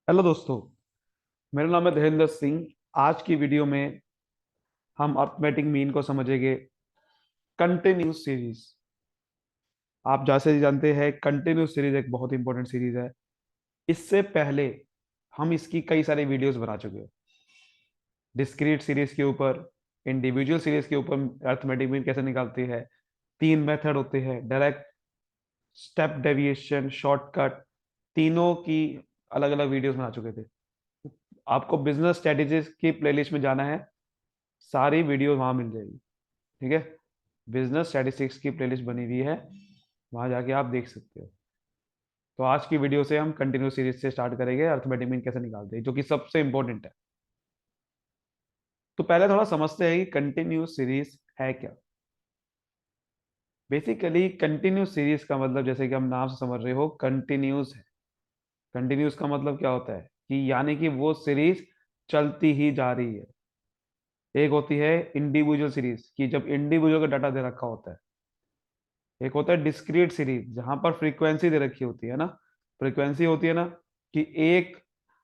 Hello दोस्तों। मेरा नाम है धीरेन्द्र सिंह। आज की वीडियो में हम अर्थमेटिक मीन को समझेंगे। कंटिन्यूस सीरीज, आप जैसे जानते हैं कंटिन्यूस सीरीज एक बहुत इंपॉर्टेंट सीरीज है। इससे पहले हम इसकी कई सारी वीडियोस बना चुके हैं। डिस्क्रीट सीरीज के ऊपर, इंडिविजुअल सीरीज के ऊपर अर्थमेटिक मीन कैसे निकालते हैं। तीन मेथड होते हैं, डायरेक्ट, स्टेप डेविएशन, शॉर्टकट। तीनों की अलग अलग वीडियोस बना चुके थे। आपको बिजनेस स्ट्रेटेजीज की प्लेलिस्ट में जाना है, सारी वीडियो वहां मिल जाएगी। ठीक है, बिजनेस स्टैटिस्टिक्स की प्लेलिस्ट बनी हुई है, वहां जाके आप देख सकते हो। तो आज की वीडियो से हम कंटिन्यू सीरीज से स्टार्ट करेंगे, अर्थमेटिक मीन कैसे निकालते हैं, जो कि सबसे इंपॉर्टेंट है। तो पहले थोड़ा समझते हैं कि कंटिन्यूस सीरीज है क्या। बेसिकली कंटिन्यूस सीरीज का मतलब, जैसे कि हम नाम से समझ रहे हो, कंटिन्यूस है। कंटिन्यूस का मतलब क्या होता है कि यानी कि वो सीरीज चलती ही जा रही है। एक होती है इंडिविजुअल सीरीज, कि जब इंडिविजुअल का डाटा दे रखा होता है। एक होता है डिस्क्रीट सीरीज, जहां पर फ्रीक्वेंसी दे रखी होती है ना। फ्रीक्वेंसी होती है ना, कि एक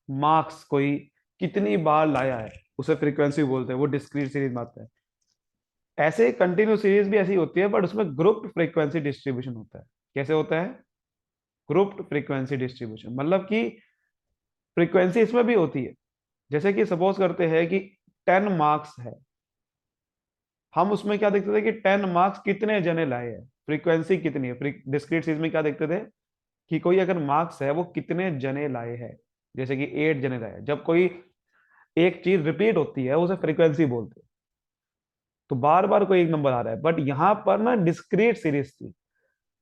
मार्क्स कोई कितनी बार लाया है, उसे फ्रीक्वेंसी बोलते हैं, वो डिस्क्रीट सीरीज में आता है। ऐसे कंटिन्यू सीरीज भी ऐसी होती है, बट उसमें ग्रुप्ड फ्रीक्वेंसी डिस्ट्रीब्यूशन होता है। कैसे होता है? ग्रुप्ड फ्रीक्वेंसी डिस्ट्रीब्यूशन मतलब कि फ्रीक्वेंसी इसमें भी होती है। जैसे कि सपोज करते हैं कि 10 मार्क्स है, हम उसमें क्या देखते थे कि 10 मार्क्स कितने जने लाए हैं, फ्रीक्वेंसी कितनी है। डिस्क्रीट सीरीज में क्या देखते थे कि कोई अगर मार्क्स है वो कितने जने लाए हैं। जैसे कि 8 जने लाए हैं। जब कोई एक चीज रिपीट होती है उसे फ्रीक्वेंसी बोलते हैं। तो बार बार कोई एक नंबर आ रहा है, बट यहां पर ना डिस्क्रीट सीरीज थी।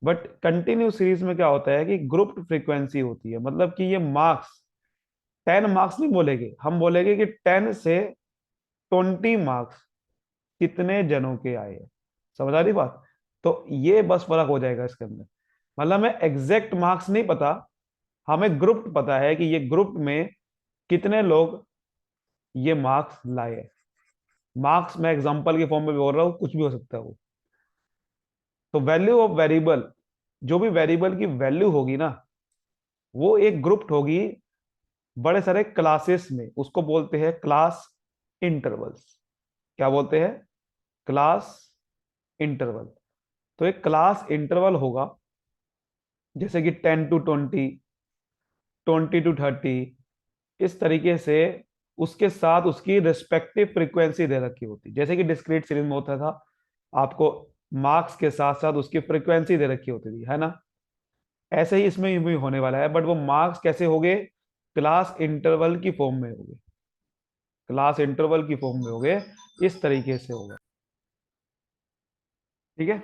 बट कंटिन्यू सीरीज में क्या होता है कि ग्रुप्ड फ्रीक्वेंसी होती है, मतलब कि ये मार्क्स 10 मार्क्स नहीं बोलेंगे, हम बोलेंगे कि 10 से 20 मार्क्स कितने जनों के आए हैं। समझ आ रही बात? तो ये बस फर्क हो जाएगा इसके अंदर। मतलब हमें एग्जैक्ट मार्क्स नहीं पता, हमें ग्रुप पता है कि ये ग्रुप में कितने लोग ये मार्क्स लाए। मार्क्स मैं एग्जांपल के फॉर्म में बोल रहा हूं, कुछ भी हो सकता है वो। तो वैल्यू ऑफ वेरिएबल, जो भी वेरिएबल की वैल्यू होगी ना, वो एक ग्रुप होगी बड़े सारे क्लासेस में, उसको बोलते हैं क्लास इंटरवल्स। क्या बोलते हैं? Class interval. तो एक क्लास इंटरवल होगा, जैसे कि 10 to 20, 20 to 30, इस तरीके से। उसके साथ उसकी रिस्पेक्टिव फ्रीक्वेंसी दे रखी होती, जैसे कि डिस्क्रीट सीरीज में होता था, आपको मार्क्स के साथ साथ उसकी फ्रीक्वेंसी दे रखी होती थी, है ना। ऐसे ही इसमें भी होने वाला है, बट वो मार्क्स कैसे हो गए? क्लास इंटरवल की फॉर्म में हो गए। क्लास इंटरवल की फॉर्म में हो गए, इस तरीके से होगा। ठीक है,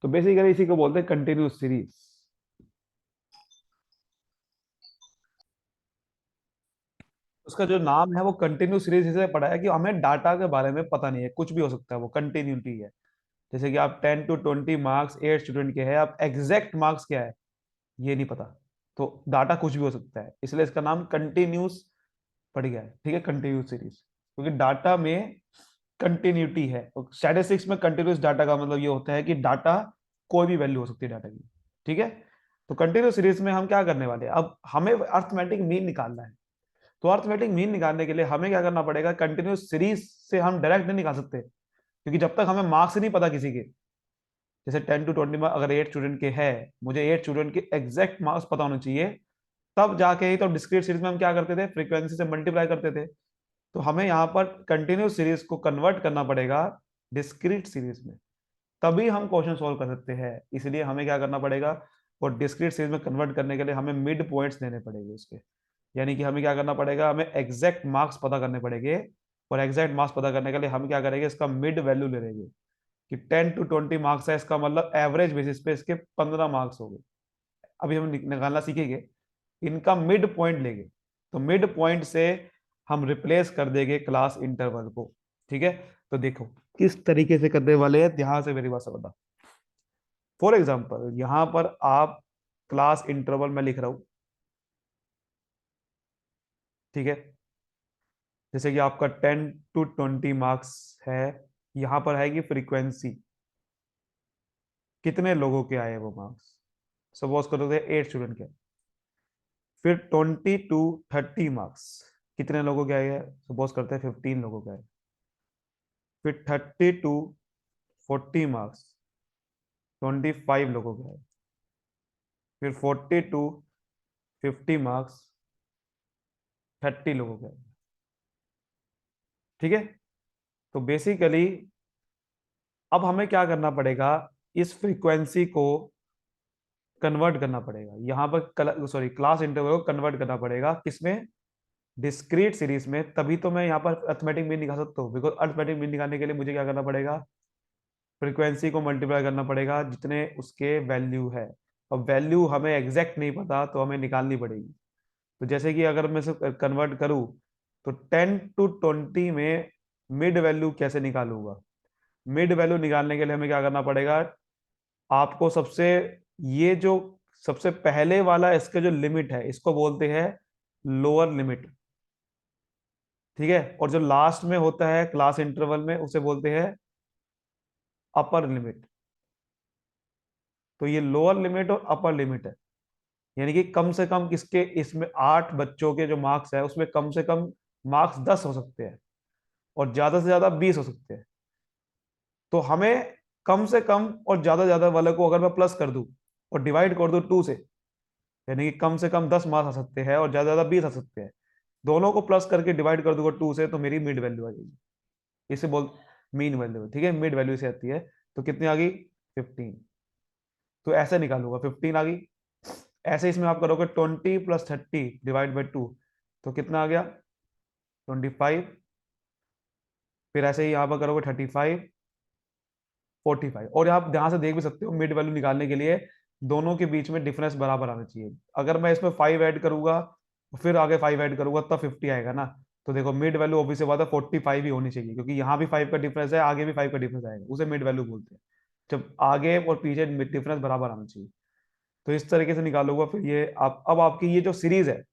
तो बेसिकली इसी को बोलते हैं कंटिन्यूस सीरीज। उसका जो नाम है वो कंटिन्यू सीरीज इसलिए पड़ा है कि हमें डाटा के बारे में पता नहीं है, कुछ भी हो सकता है, वो कंटिन्यूटी है। जैसे कि आप 10 to 20 मार्क्स 8 स्टूडेंट के हैं, आप एग्जैक्ट मार्क्स क्या है ये नहीं पता, तो डाटा कुछ भी हो सकता है, इसलिए इसका नाम कंटिन्यूस पड़ गया है। ठीक है, कंटिन्यूस सीरीज, क्योंकि डाटा में कंटिन्यूटी है। स्टैटिस्टिक्स में कंटिन्यूस डाटा का मतलब ये होता है कि डाटा कोई भी वैल्यू हो सकती है डाटा की। ठीक है, तो कंटिन्यूस सीरीज में हम क्या करने वाले हैं, अब हमें अर्थमेटिक मीन निकालना है। तो अर्थमेटिक मीन निकालने के लिए हमें क्या करना पड़ेगा, कंटिन्यूस सीरीज से हम डायरेक्ट नहीं निकाल सकते, क्योंकि जब तक हमें मार्क्स नहीं पता किसी के। जैसे 10 to 20 में अगर 8 स्टूडेंट के हैं, मुझे 8 स्टूडेंट के एग्जैक्ट मार्क्स पता होने चाहिए, तब जाके ही तो डिस्क्रीट सीरीज में हम क्या करते थे, फ्रीक्वेंसी से मल्टीप्लाई करते थे। तो हमें यहाँ पर कंटिन्यूस सीरीज को कन्वर्ट करना पड़ेगा डिस्क्रीट सीरीज में, तभी हम क्वेश्चन सॉल्व कर सकते हैं। इसलिए हमें क्या करना पड़ेगा, और डिस्क्रीट सीरीज में कन्वर्ट करने के लिए हमें मिड पॉइंट्स देने पड़ेंगे उसके। यानी कि हमें क्या करना पड़ेगा, हमें एग्जैक्ट मार्क्स पता करने पड़ेंगे। और एग्जैक्ट मार्क्स पता करने के लिए हम क्या करेंगे, इसका मिड वैल्यू ले लेंगे। कि 10 to 20 मार्क्स है, इसका मतलब एवरेज बेसिस पे इसके 15 मार्क्स हो गए। अभी हम निकालना सीखेंगे, इनका मिड पॉइंट लेंगे। तो मिड पॉइंट से हम रिप्लेस कर देंगे क्लास इंटरवल को। ठीक है, तो देखो किस तरीके से करने वाले हैं, ध्यान से मेरी बात समझना। फॉर एग्जाम्पल यहां पर आप क्लास इंटरवल में लिख रहा हूं। ठीक है, जैसे कि आपका 10 to 20 मार्क्स है, यहां पर है कि फ्रीक्वेंसी कितने लोगों के आए वो मार्क्स। सपोज करो 8 स्टूडेंट के, फिर 20 to 30 मार्क्स, कितने लोगों के आए हैं, सपोज करते हैं 15 लोगों के आए। फिर 30 to 40 मार्क्स 25 लोगों के आए। फिर 40 to 50 मार्क्स 30 लोगों के आए। ठीक है। तो बेसिकली अब हमें क्या करना पड़ेगा, इस फ्रीक्वेंसी को कन्वर्ट करना पड़ेगा, यहाँ पर सॉरी क्लास इंटरवल को कन्वर्ट करना पड़ेगा किसमें, डिस्क्रीट सीरीज में। तभी तो मैं यहाँ पर अर्थमेटिक मीन निकाल सकता हूँ, बिकॉज अर्थमेटिक मीन निकालने के लिए मुझे क्या करना पड़ेगा, फ्रीक्वेंसी को मल्टीप्लाई करना पड़ेगा जितने उसके वैल्यू है। अब वैल्यू हमें एग्जैक्ट नहीं पता तो हमें निकालनी पड़ेगी। तो जैसे कि अगर मैं इसे कन्वर्ट करूँ तो 10 to 20 में मिड वैल्यू कैसे निकालूंगा। मिड वैल्यू निकालने के लिए हमें क्या करना पड़ेगा, आपको ये जो सबसे पहले वाला इसके जो लिमिट है इसको बोलते हैं लोअर लिमिट। ठीक है। और जो लास्ट में होता है क्लास इंटरवल में उसे बोलते हैं अपर लिमिट। तो ये लोअर लिमिट और अपर लिमिट है, यानी कि कम से कम किसके, इसमें 8 बच्चों के जो मार्क्स है उसमें कम से कम मार्क्स 10 हो सकते हैं और ज्यादा से ज्यादा 20 हो सकते हैं। तो हमें कम से कम और ज्यादा से ज्यादा वाले को अगर मैं प्लस कर दूं और डिवाइड कर दूं 2 से, यानी कि कम से कम 10 मार्क्स आ सकते हैं और ज्यादा से ज्यादा 20 आ सकते हैं। दोनों को प्लस करके डिवाइड कर दूंगा 2 से तो मेरी मिड वैल्यू आ जाएगी। इसे बोल मीन वैल्यू, ठीक है, मिड वैल्यू से आती है। तो कितनी आ गई, 15। तो ऐसे निकालूंगा 15 आ गई। ऐसे इसमें आप करोगे 20 + 30 डिवाइड बाई 2, तो कितना आ गया 25। फिर ऐसे ही यहाँ पर करोगे 35 45। और आप ध्यान से देख भी सकते हो मिड वैल्यू निकालने के लिए दोनों के बीच में डिफरेंस बराबर आना चाहिए। अगर मैं इसमें 5 ऐड करूंगा फिर आगे 5 ऐड करूंगा तब 50 आएगा ना। तो देखो मिड वैल्यू ऑब्वियसली बात है 45 ही होनी चाहिए, क्योंकि यहाँ भी 5 का डिफरेंस है, आगे भी 5 का डिफरेंस आएगा, उसे मिड वैल्यू बोलते हैं। जब आगे और पीछे डिफरेंस बराबर आना चाहिए। तो इस तरीके से निकालूंगा। फिर ये आप अब आपकी ये जो सीरीज है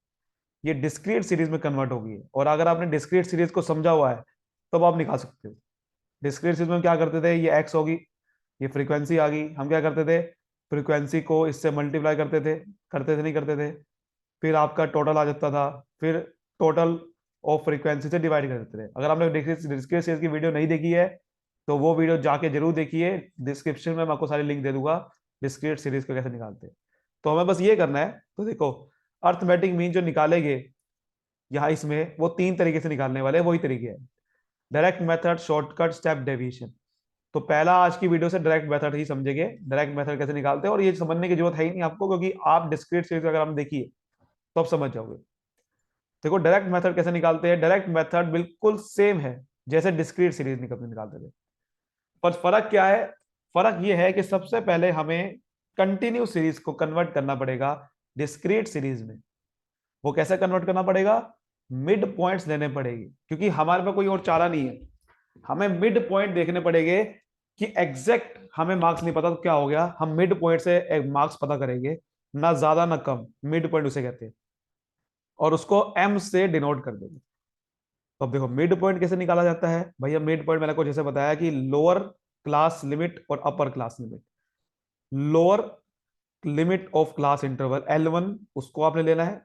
ये डिस्क्रीट सीरीज में कन्वर्ट होगी। और अगर आपने डिस्क्रीट सीरीज को समझा हुआ है तब आप निकाल सकते हो। डिस्क्रीट सीरीज में क्या करते थे, ये एक्स होगी, ये फ्रीक्वेंसी आ गई, हम क्या करते थे, फ्रीक्वेंसी को इससे मल्टीप्लाई करते थे नहीं करते थे। फिर आपका टोटल आ जाता था, फिर टोटल ऑफ फ्रीक्वेंसी से डिवाइड कर देते थे। अगर आपने डिस्क्रीट सीरीज की वीडियो नहीं देखी है तो वो वीडियो जाके जरूर देखिए, डिस्क्रिप्शन में मैं आपको सारी लिंक दे दूंगा डिस्क्रीट सीरीज को कैसे निकालते हैं। तो हमें बस ये करना है। तो देखो अर्थमेटिक मीन जो निकालेंगे यहाँ इसमें वो 3 तरीके से निकालने वाले हैं, वही तरीके हैं, direct method, shortcut, step deviation. तो पहला आज की वीडियो से डायरेक्ट मेथड ही समझेंगे, डायरेक्ट मेथड कैसे निकालते हैं। और ये समझने की जरूरत है ही नहीं आपको, क्योंकि आप डिस्क्रीट सीरीज अगर हम देखिए तो आप समझ जाओगे। देखो डायरेक्ट मेथड कैसे निकालते हैं, डायरेक्ट मेथड बिल्कुल सेम है जैसे डिस्क्रीट सीरीज निकालते थे। पर फर्क क्या है, फर्क ये है कि सबसे पहले हमें कंटिन्यू सीरीज को कन्वर्ट करना पड़ेगा डिस्क्रीट सीरीज में। वो कैसे कन्वर्ट करना पड़ेगा, मिड पॉइंट्स लेने पड़ेगी, क्योंकि हमारे पास कोई और चारा नहीं है। हमें मिड पॉइंट देखने पड़ेंगे कि एग्जैक्ट हमें मार्क्स नहीं पता तो क्या हो गया, हम मिड पॉइंट से मार्क्स पता करेंगे, ना ज्यादा ना कम, मिड पॉइंट उसे कहते हैं। और उसको एम से डिनोट कर देंगे। तो अब देखो मिड पॉइंट कैसे निकाला जाता है भैया। मिड पॉइंट मैंने आपको जैसे बताया कि लोअर क्लास लिमिट और upper class limit. Lower limit of class interval L1 उसको आपने लेना है,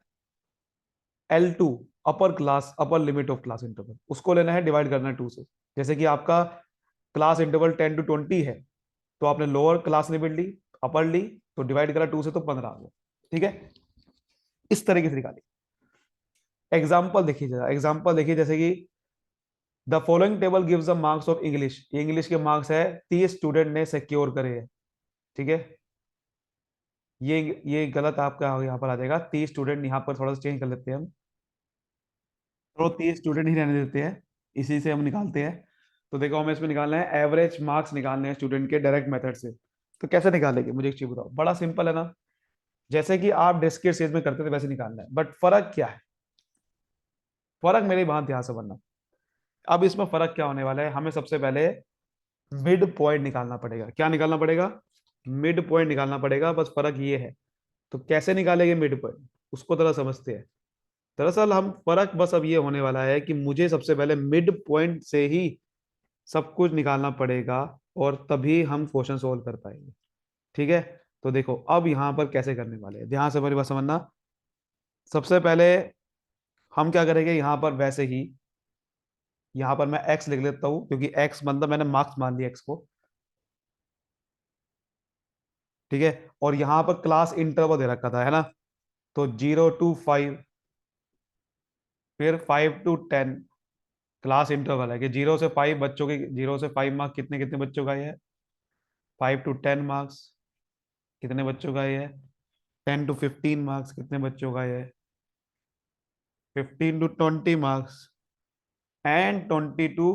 L2 upper limit of class interval उसको लेना है, डिवाइड करना है 2 से। जैसे कि आपका क्लास इंटरवल 10 to 20 है तो आपने लोअर क्लास लिमिट ली, अपर ली, तो डिवाइड करा 2 से तो 15 आ गया। ठीक है, इस तरीके से निकाली। एग्जाम्पल देखिए जरा, एग्जाम्पल देखिए जैसे कि the following table gives the marks of English. English के मार्क्स है 30 स्टूडेंट ने सिक्योर करे हैं। ठीक है, ये गलत आपका यहाँ पर आ जाएगा, 30 स्टूडेंट, यहाँ पर थोड़ा सा चेंज कर लेते हैं हम, तो 30 स्टूडेंट ही रहने देते हैं, इसी से हम निकालते हैं। तो देखो हमें इसमें निकालना है एवरेज मार्क्स निकालने हैं स्टूडेंट के डायरेक्ट मेथड से। तो कैसे निकालेंगे मुझे एक चीज बताओ, बड़ा सिंपल है ना, जैसे कि आप डिस्क्रीट सीरीज में करते थे वैसे निकालना है। बट फर्क क्या है, फर्क मेरी बात ध्यान से बनना। अब इसमें फर्क क्या होने वाला है, हमें सबसे पहले मिड पॉइंट निकालना पड़ेगा। क्या निकालना पड़ेगा, मिड पॉइंट निकालना पड़ेगा। बस फर्क ये है, तो कैसे निकालेंगे मिड पॉइंट, उसको थोड़ा समझते हैं। दरअसल हम फर्क बस अब ये होने वाला है कि मुझे सबसे पहले मिड पॉइंट से ही सब कुछ निकालना पड़ेगा और तभी हम क्वेश्चन सोल्व कर पाएंगे। ठीक है, तो देखो अब यहां पर कैसे करने वाले हैं, ध्यान से मेरी बात समझना। सबसे पहले हम क्या करेंगे, यहां पर वैसे ही यहां पर मैं एक्स लिख लेता हूं, क्योंकि एक्स मतलब मैंने मार्क्स मान लिया एक्स को। ठीक है, और यहां पर क्लास इंटरवल दे रखा था, है ना। तो 0 to 5, फिर 5 to 10 क्लास इंटरवल है कि 0 से 5 बच्चों के, 0 से 5 मार्क्स कितने कितने बच्चों का ये है, 5 to 10 मार्क्स कितने बच्चों का ये है, 10 to 15 मार्क्स कितने बच्चों का ये है, 15 to 20 marks, and 20 to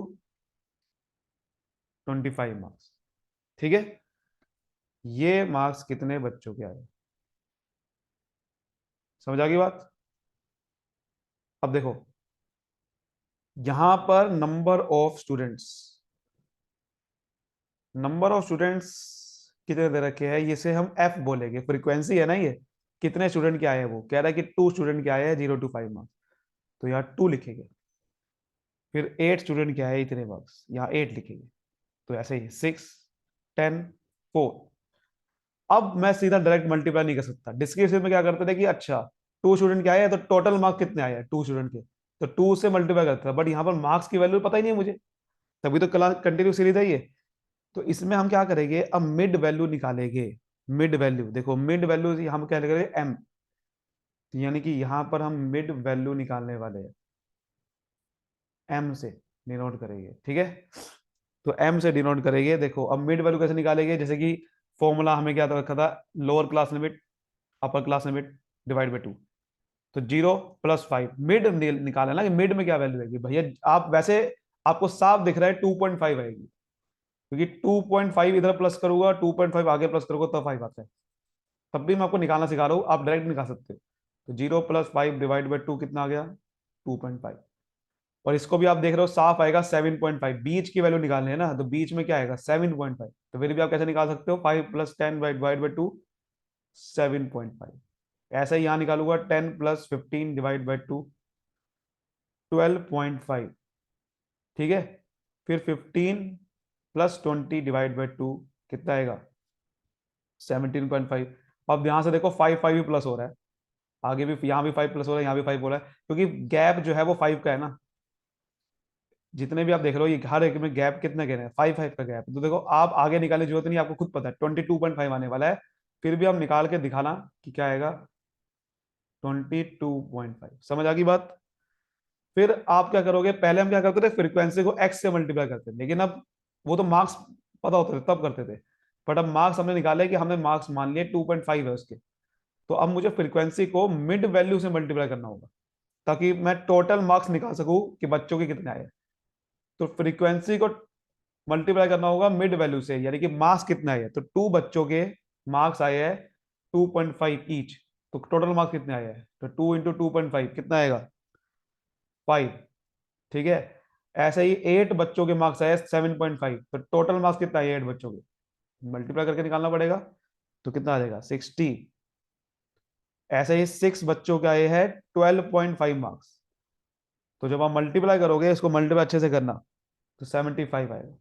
25 marks. ठीक है, ये मार्क्स कितने बच्चों के आए, समझ आ गई बात। अब देखो, यहां पर नंबर ऑफ स्टूडेंट्स कितने दे रखे हैं, इसे हम एफ बोलेंगे, फ्रीक्वेंसी है ना ये, कितने स्टूडेंट के आए हैं, वो कह रहा है कि 2 स्टूडेंट के आए हैं 0 to 5 मार्क्स, तो यहाँ 2 लिखेंगे। फिर 8 स्टूडेंट के आए हैं इतने मार्क्स, यहाँ 8 लिखेंगे। तो ऐसे ही 6, 10, 4। अब मैं सीधा डायरेक्ट मल्टीप्लाई नहीं कर सकता, डिस्क्रिप्शन में क्या करते थे कि अच्छा 2 स्टूडेंट के आए हैं तो टोटल मार्क्स कितने आए हैं 2 स्टूडेंट के, तो 2 से मल्टीप्लाई करता था, बट यहाँ पर मार्क्स की वैल्यू पता ही नहीं है मुझे, तभी तो क्लास कंटिन्यू सीरीज है ये। तो इसमें हम क्या करेंगे, अब मिड वैल्यू निकालेंगे। मिड वैल्यू देखो, मिड वैल्यू हम क्या करेंगे, एम, यानी कि यहां पर हम मिड वैल्यू निकालने वाले हैं, एम से डिनोट करेंगे। ठीक है, तो एम से डिनोट करेंगे। देखो अब मिड वैल्यू कैसे निकालेंगे, जैसे कि फॉर्मूला हमें क्या रखा था, lower class limit upper class limit divide by 2। तो 0 + 5 मिड निकालना ना, कि मिड में क्या वैल्यू आएगी भैया। आप वैसे आपको साफ दिख रहा है 2.5 आएगी, क्योंकि 2.5 इधर प्लस करूंगा, 2.5 आगे प्लस करूंगा तो 5 आता है। तब भी मैं आपको निकालना सिखा रहा हूँ, आप डायरेक्ट निकाल सकते हो। तो 0 + 5 डिवाइड बाई 2 कितना आ गया, 2.5। और इसको भी आप देख रहे हो साफ आएगा 7.5, बीच की वैल्यू निकालनी है ना, तो बीच में क्या आएगा 7.5। तो फिर भी आप कैसे निकाल सकते हो, 5 + 10 डिवाइड बाई 2, 7.5। ऐसे ही यहां निकालूंगा 10 + 15 डिवाइड बाई 2, 12.5। ठीक है, फिर 15 + 20 डिवाइड बाई 2 कितना आएगा, 17.5। अब यहां से देखो 5 भी प्लस हो रहा है, आगे भी यहाँ भी 5 प्लस हो रहा है, यहाँ भी 5 हो रहा है, क्योंकि गैप जो है वो 5 का है ना। जितने भी आप देख रहे हो ये हर एक में गैप कितना कह रहे हैं, 5 का गैप। तो देखो आप आगे निकालने की जरूरत नहीं, आपको खुद पता है 22.5 आने वाला है। फिर भी हम निकाल के दिखाना कि क्या आएगा, 22.5। समझ आ गई बात। फिर आप क्या करोगे, पहले हम क्या करते थे, फ्रीक्वेंसी को एक्स से मल्टीप्लाई करते थे, लेकिन अब वो तो मार्क्स पता होते थे तब करते थे, बट अब मार्क्स हमने निकाले कि हमने मार्क्स मान लिए 2.5 है उसके। तो अब मुझे फ्रीक्वेंसी को मिड वैल्यू से मल्टीप्लाई करना होगा, ताकि मैं टोटल मार्क्स निकाल सकूं कि बच्चों के कितने आए। तो फ्रीक्वेंसी को मल्टीप्लाई करना होगा मिड वैल्यू से, यानी कि मार्क्स कितना है, तो 2 बच्चों के मार्क्स आए हैं 2.5 ईच। तो टोटल मार्क्स कितने आए हैं, तो 2 × 2.5 कितना आएगा, 5। ठीक है, ऐसे ही 8 बच्चों के मार्क्स आए 7.5, तो टोटल मार्क्स कितना है 8 बच्चों के, मल्टीप्लाई करके निकालना पड़ेगा। तो कितना आ जाएगा, 60। ऐसे ही 6 बच्चों के आए हैं 12.5 मार्क्स। तो जब आप मल्टीप्लाई करोगे, इसको मल्टीप्लाई अच्छे से करना, तो 75 आएगा।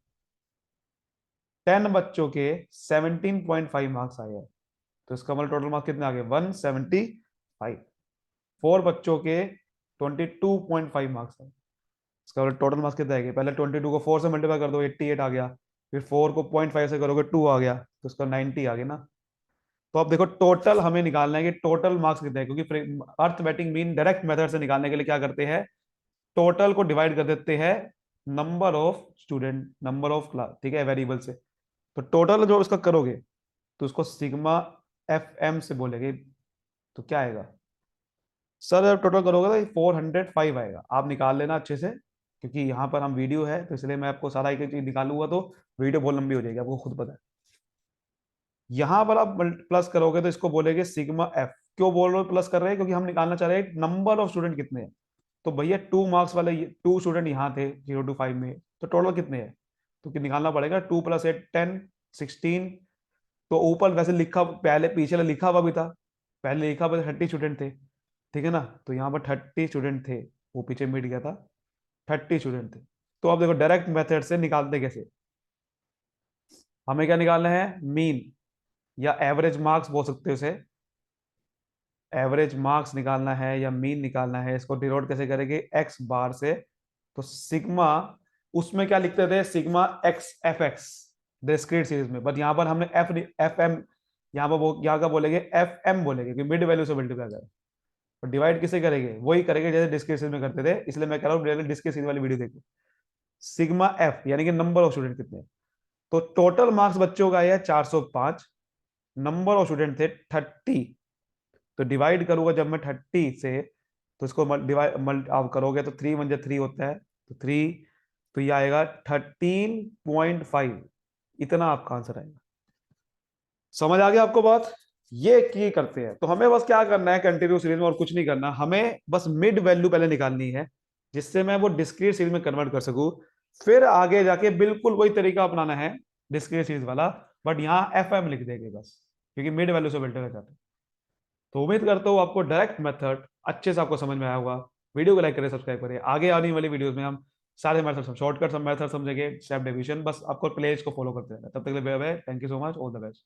10 बच्चों के 17.5 मार्क्स आए हैं, तो इसका मतलब टोटल मार्क्स कितने आ गए, 175। 4 बच्चों के 22.5 मार्क्स आए, इसका मतलब टोटल मार्क्स कितने आएंगे, पहले 22 को 4 से मल्टीप्लाई कर दो 88 आ गया, फिर 4 को 0.5 से करोगे 2 आ गया, तो उसका 90 आ गया ना। तो अब देखो टोटल हमें निकालना है कि टोटल मार्क्स कितने हैं, क्योंकि अर्थमेटिक मीन डायरेक्ट मेथड से निकालने के लिए क्या करते हैं, टोटल को डिवाइड कर देते हैं number of student, number of class, ठीक है, वेरिएबल से। तो टोटल जो इसका करोगे, तो उसको सिग्मा एफ एम से बोलेंगे। तो क्या आएगा सर, जब टोटल करोगे तो 405 आएगा। आप निकाल लेना अच्छे से, क्योंकि यहाँ पर हम वीडियो है तो इसलिए मैं आपको सारा एक एक चीज निकालूंगा तो वीडियो बहुत लंबी हो जाएगी, आपको खुद पता है। यहां पर आप प्लस करोगे तो इसको बोलेंगे सिग्मा एफ। क्यों बोल रहे हो प्लस कर रहे हैं, क्योंकि हम निकालना चाह रहे हैं नंबर ऑफ स्टूडेंट कितने हैं। तो भैया 2 मार्क्स वाले 2 स्टूडेंट यहाँ थे 0 to 5 में, तो टोटल कितने हैं, तो निकालना पड़ेगा 2 + 8 10, 16। तो ऊपर वैसे लिखा, पहले पीछे लिखा हुआ भी था, पहले लिखा हुआ 30 स्टूडेंट थे, ठीक है ना। तो यहाँ पर 30 स्टूडेंट थे, वो पीछे मिट गया था, 30 स्टूडेंट थे। तो अब देखो डायरेक्ट मेथड से निकालते कैसे, हमें क्या निकालना है, मीन या एवरेज मार्क्स बोल सकते हो उसे, एवरेज मार्क्स निकालना है या मीन निकालना है, इसको डिनोट कैसे करेंगे, एक्स बार से। तो सिग्मा, उसमें क्या लिखते थे, sigma x F x discrete series में, बट यहाँ पर हमने एफ एफ एम, यहाँ पर वो यहाँ का बोलेंगे एफ एम बोलेंगे कि मिड वैल्यू से मल्टीप्लाई करें। और डिवाइड किसे करेंगे, वही करेंगे जैसे डिस्क्रीट सीरीज में करते थे, इसलिए मैं कह रहा हूँ डिस्क्रीट सीरीज वाली वीडियो देखो। सिग्मा एफ यानी कि नंबर ऑफ स्टूडेंट कितने हैं। तो टोटल मार्क्स बच्चों का है 405, नंबर ऑफ स्टूडेंट थे 30। तो डिवाइड करूंगा जब मैं 30 से, तो इसको डिवाइड आप करोगे तो 3 × 3 होता है, तो 3, तो ये आएगा 13.5। इतना आपका आंसर आएगा। समझ आ गया आपको बात। ये की करते हैं, तो हमें बस क्या करना है, कंटिन्यू सीरीज में और कुछ नहीं करना, हमें बस मिड वैल्यू पहले निकालनी है, जिससे मैं वो डिस्क्रीट सीरीज में कन्वर्ट कर सकूं। फिर आगे जाके बिल्कुल वही तरीका अपनाना है डिस्क्रीट सीरीज वाला, बट यहाँ एफ एम लिख देंगे बस, क्योंकि मिड वैल्यू से मल्टीप्लाई करते हैं। तो उम्मीद करता हूँ आपको डायरेक्ट मेथड अच्छे से आपको समझ में आया होगा। वीडियो को लाइक करें, सब्सक्राइब करें। आगे आने वाली वीडियोस में हम सारे मेथड, शॉर्टकट सब मेथड समझेंगे, स्टेप डिवीजन, बस आपको प्लेलिस्ट को फॉलो करते रहना। तब तक के लिए bye bye, thank you so much, all the best.